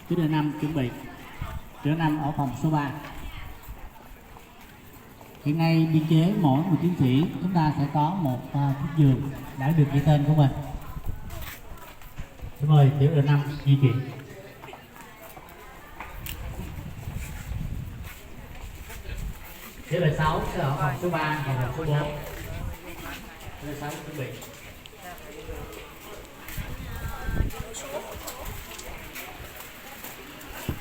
Tiểu đội 5 chuẩn bị. Tiểu đội 5 ở phòng số 3. Hiện nay biên chế mỗi một chiến sĩ chúng ta sẽ có một chiếc giường đã được ghi tên của mình. Xin mời tiểu đội 5 di chuyển. Tiểu đội 6 sẽ ở phòng số 3 và phòng số 4. Tiểu đội 6 chuẩn bị.